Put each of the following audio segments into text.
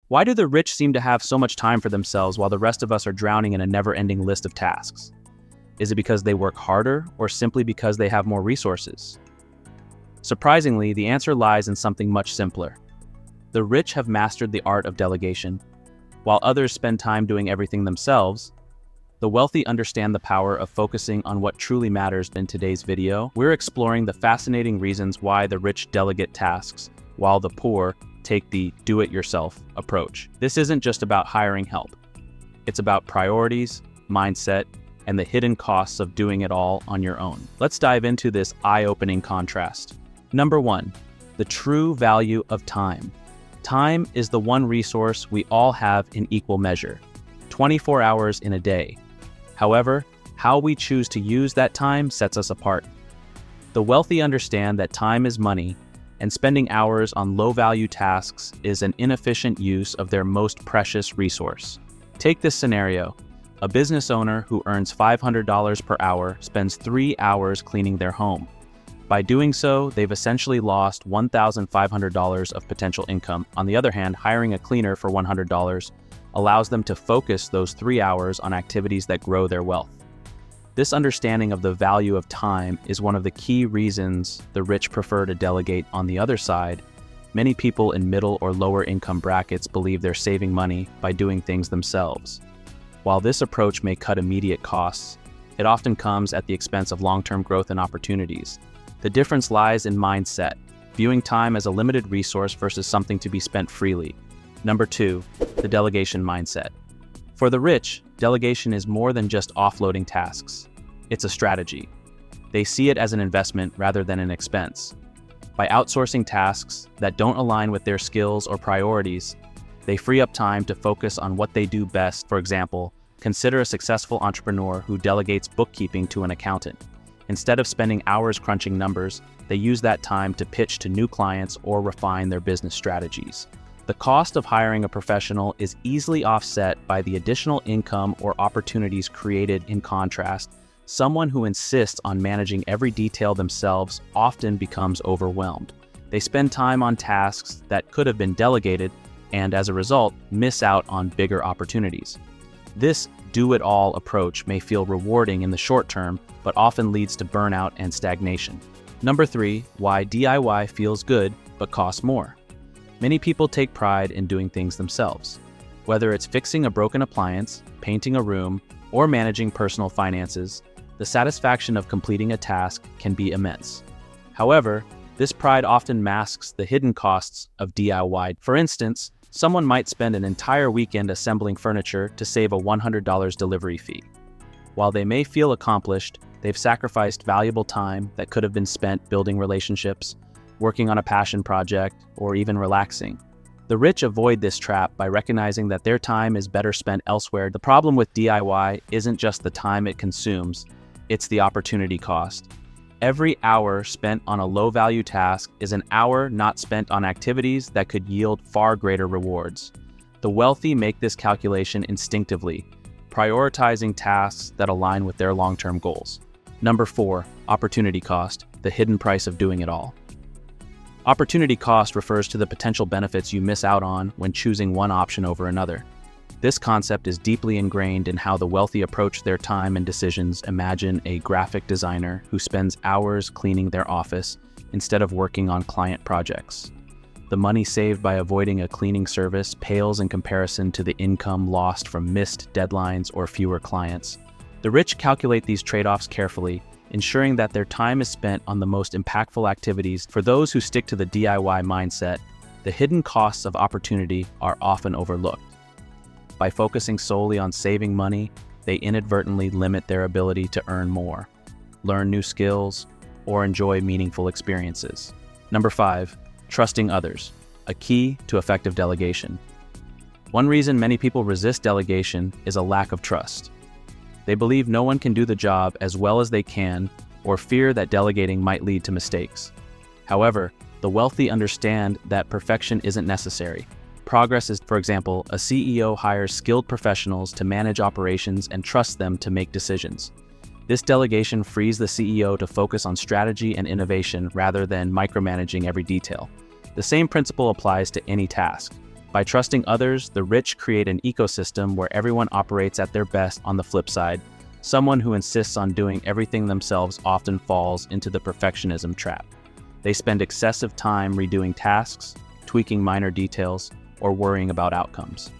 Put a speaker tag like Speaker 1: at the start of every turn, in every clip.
Speaker 1: Why do the rich seem to have so much time for themselves while the rest of us are drowning in a never-ending list of tasks? Is it because they work harder or simply because they have more resources? Surprisingly, the answer lies in something much simpler. The rich have mastered the art of delegation. While others spend time doing everything themselves, the wealthy understand the power of focusing on what truly matters. In today's video, we're exploring the fascinating reasons why the rich delegate tasks, while the poor take the do-it-yourself approach. This isn't just about hiring help. It's about priorities, mindset, and the hidden costs of doing it all on your own. Let's dive into this eye-opening contrast. Number 1, the true value of time. Time is the one resource we all have in equal measure, 24 hours in a day. However, how we choose to use that time sets us apart. The wealthy understand that time is money, and spending hours on low-value tasks is an inefficient use of their most precious resource. Take this scenario. A business owner who earns $500 per hour spends 3 hours cleaning their home. By doing so, they've essentially lost $1,500 of potential income. On the other hand, hiring a cleaner for $100 allows them to focus those 3 hours on activities that grow their wealth. This understanding of the value of time is one of the key reasons the rich prefer to delegate. On the other side, many people in middle or lower income brackets believe they're saving money by doing things themselves. While this approach may cut immediate costs, it often comes at the expense of long-term growth and opportunities. The difference lies in mindset, viewing time as a limited resource versus something to be spent freely. Number 2, the delegation mindset. For the rich, delegation is more than just offloading tasks. It's a strategy. They see it as an investment rather than an expense. By outsourcing tasks that don't align with their skills or priorities, they free up time to focus on what they do best. For example, consider a successful entrepreneur who delegates bookkeeping to an accountant. Instead of spending hours crunching numbers, they use that time to pitch to new clients or refine their business strategies. The cost of hiring a professional is easily offset by the additional income or opportunities created. In contrast, someone who insists on managing every detail themselves often becomes overwhelmed. They spend time on tasks that could have been delegated and, as a result, miss out on bigger opportunities. This do-it-all approach may feel rewarding in the short term, but often leads to burnout and stagnation. Number 3, why DIY feels good but costs more. Many people take pride in doing things themselves. Whether it's fixing a broken appliance, painting a room, or managing personal finances, the satisfaction of completing a task can be immense. However, this pride often masks the hidden costs of DIY. For instance, someone might spend an entire weekend assembling furniture to save a $100 delivery fee. While they may feel accomplished, they've sacrificed valuable time that could have been spent building relationships, working on a passion project, or even relaxing. The rich avoid this trap by recognizing that their time is better spent elsewhere. The problem with DIY isn't just the time it consumes, it's the opportunity cost. Every hour spent on a low-value task is an hour not spent on activities that could yield far greater rewards. The wealthy make this calculation instinctively, prioritizing tasks that align with their long-term goals. Number 4, opportunity cost, the hidden price of doing it all. Opportunity cost refers to the potential benefits you miss out on when choosing one option over another. This concept is deeply ingrained in how the wealthy approach their time and decisions. Imagine a graphic designer who spends hours cleaning their office instead of working on client projects. The money saved by avoiding a cleaning service pales in comparison to the income lost from missed deadlines or fewer clients. The rich calculate these trade-offs carefully, ensuring that their time is spent on the most impactful activities. For those who stick to the DIY mindset, the hidden costs of opportunity are often overlooked. By focusing solely on saving money, they inadvertently limit their ability to earn more, learn new skills, or enjoy meaningful experiences. Number 5, trusting others, a key to effective delegation. One reason many people resist delegation is a lack of trust. They believe no one can do the job as well as they can, or fear that delegating might lead to mistakes. However, the wealthy understand that perfection isn't necessary. Progress is, for example, a CEO hires skilled professionals to manage operations and trusts them to make decisions. This delegation frees the CEO to focus on strategy and innovation rather than micromanaging every detail. The same principle applies to any task. By trusting others, the rich create an ecosystem where everyone operates at their best. On the flip side, someone who insists on doing everything themselves often falls into the perfectionism trap. They spend excessive time redoing tasks, tweaking minor details, or worrying about outcomes.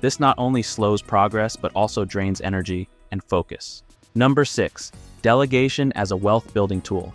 Speaker 1: This not only slows progress, but also drains energy and focus. Number 6, delegation as a wealth-building tool.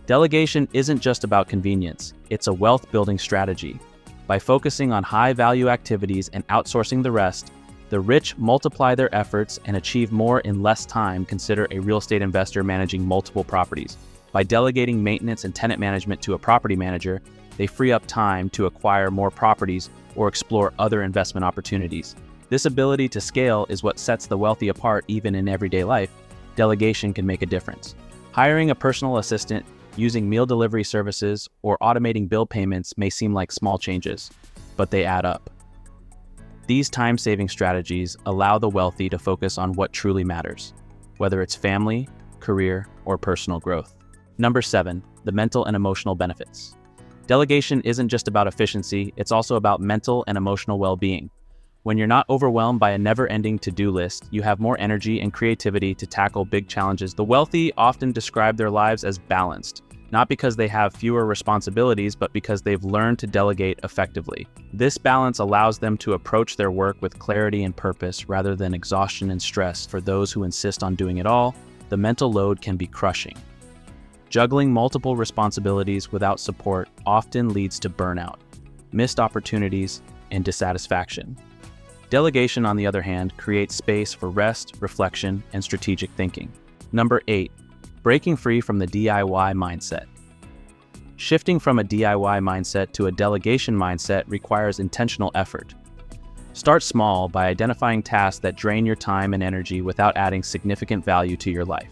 Speaker 1: Delegation isn't just about convenience, it's a wealth-building strategy. By focusing on high-value activities and outsourcing the rest, the rich multiply their efforts and achieve more in less time. Consider a real estate investor managing multiple properties. By delegating maintenance and tenant management to a property manager, they free up time to acquire more properties or explore other investment opportunities. This ability to scale is what sets the wealthy apart. Even in everyday life, delegation can make a difference. Hiring a personal assistant, using meal delivery services, or automating bill payments may seem like small changes, but they add up. These time-saving strategies allow the wealthy to focus on what truly matters, whether it's family, career, or personal growth. Number 7, the mental and emotional benefits. Delegation isn't just about efficiency, it's also about mental and emotional well-being. When you're not overwhelmed by a never-ending to-do list, you have more energy and creativity to tackle big challenges. The wealthy often describe their lives as balanced, not because they have fewer responsibilities, but because they've learned to delegate effectively. This balance allows them to approach their work with clarity and purpose rather than exhaustion and stress. For those who insist on doing it all, the mental load can be crushing. Juggling multiple responsibilities without support often leads to burnout, missed opportunities, and dissatisfaction. Delegation, on the other hand, creates space for rest, reflection, and strategic thinking. Number 8, breaking free from the DIY mindset. Shifting from a DIY mindset to a delegation mindset requires intentional effort. Start small by identifying tasks that drain your time and energy without adding significant value to your life.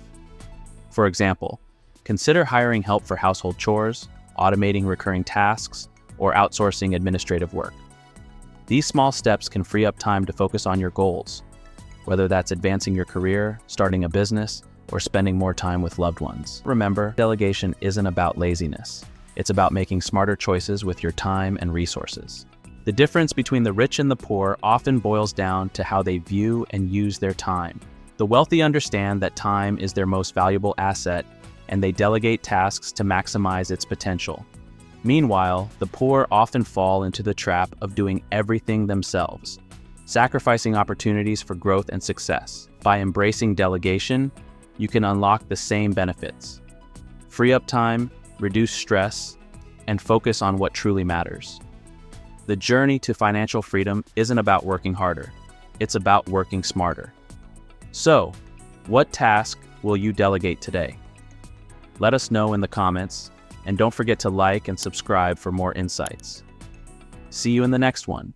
Speaker 1: For example, consider hiring help for household chores, automating recurring tasks, or outsourcing administrative work. These small steps can free up time to focus on your goals, whether that's advancing your career, starting a business, or spending more time with loved ones. Remember, delegation isn't about laziness. It's about making smarter choices with your time and resources. The difference between the rich and the poor often boils down to how they view and use their time. The wealthy understand that time is their most valuable asset, and they delegate tasks to maximize its potential. Meanwhile, the poor often fall into the trap of doing everything themselves, sacrificing opportunities for growth and success. By embracing delegation, you can unlock the same benefits. Free up time, reduce stress, and focus on what truly matters. The journey to financial freedom isn't about working harder, it's about working smarter. So, what task will you delegate today? Let us know in the comments, and don't forget to like and subscribe for more insights. See you in the next one.